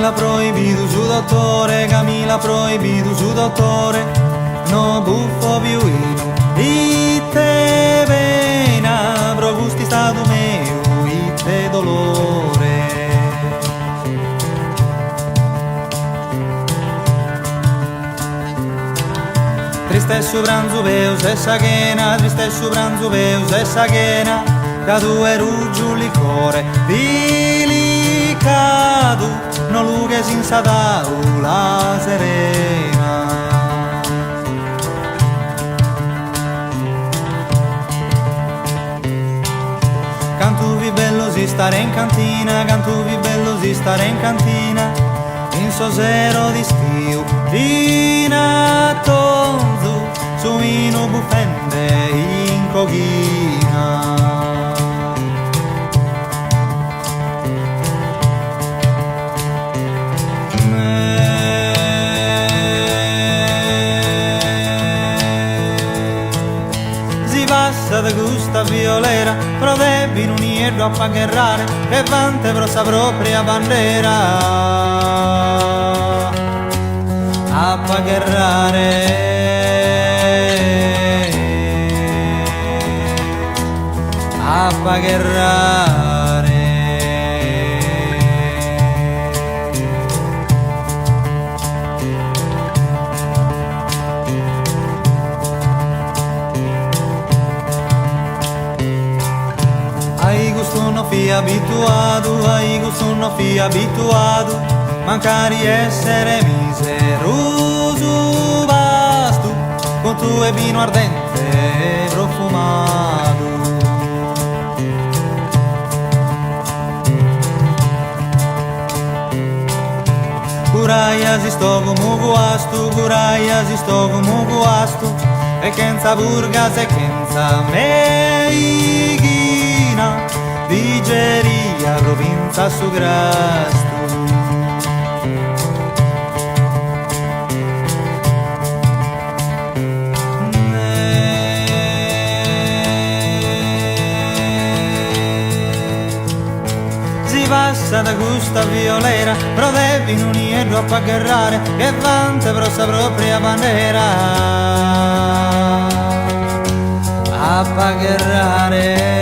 Camila proibido su dottore, Camila proibido su dottore, no buffo viuino, ite vena, pro gusti stato meu, ite dolore. Triste su branzo veus e saghena, triste su branzo veus e saghena, ca tu e ruggiu licore, delicado, no lughe sin sadau la serena. Cantuvi bello si stare in cantina, cantuvi bello si stare in cantina, in so zero di stiu, in tonzu, su ino buffende in coghina. Si passa da gusta violera, però devi non irlo a pagherrare, che vante pro sa propria bandera a pagherrare. A pagherrare. Ai gusto non fia abituato, ai gusto non fia abituato, mancari essere miseroso basto, con tuo vino ardente e profumato. Curaia si sto come guasto, curaia si sto come guasto, e kenza burgas e kenza meighina, digeria provincia su grasto. Passa da gusta violera, però devi non irlo a pagherrare, che vante pro sa propria bandera a pagherrare.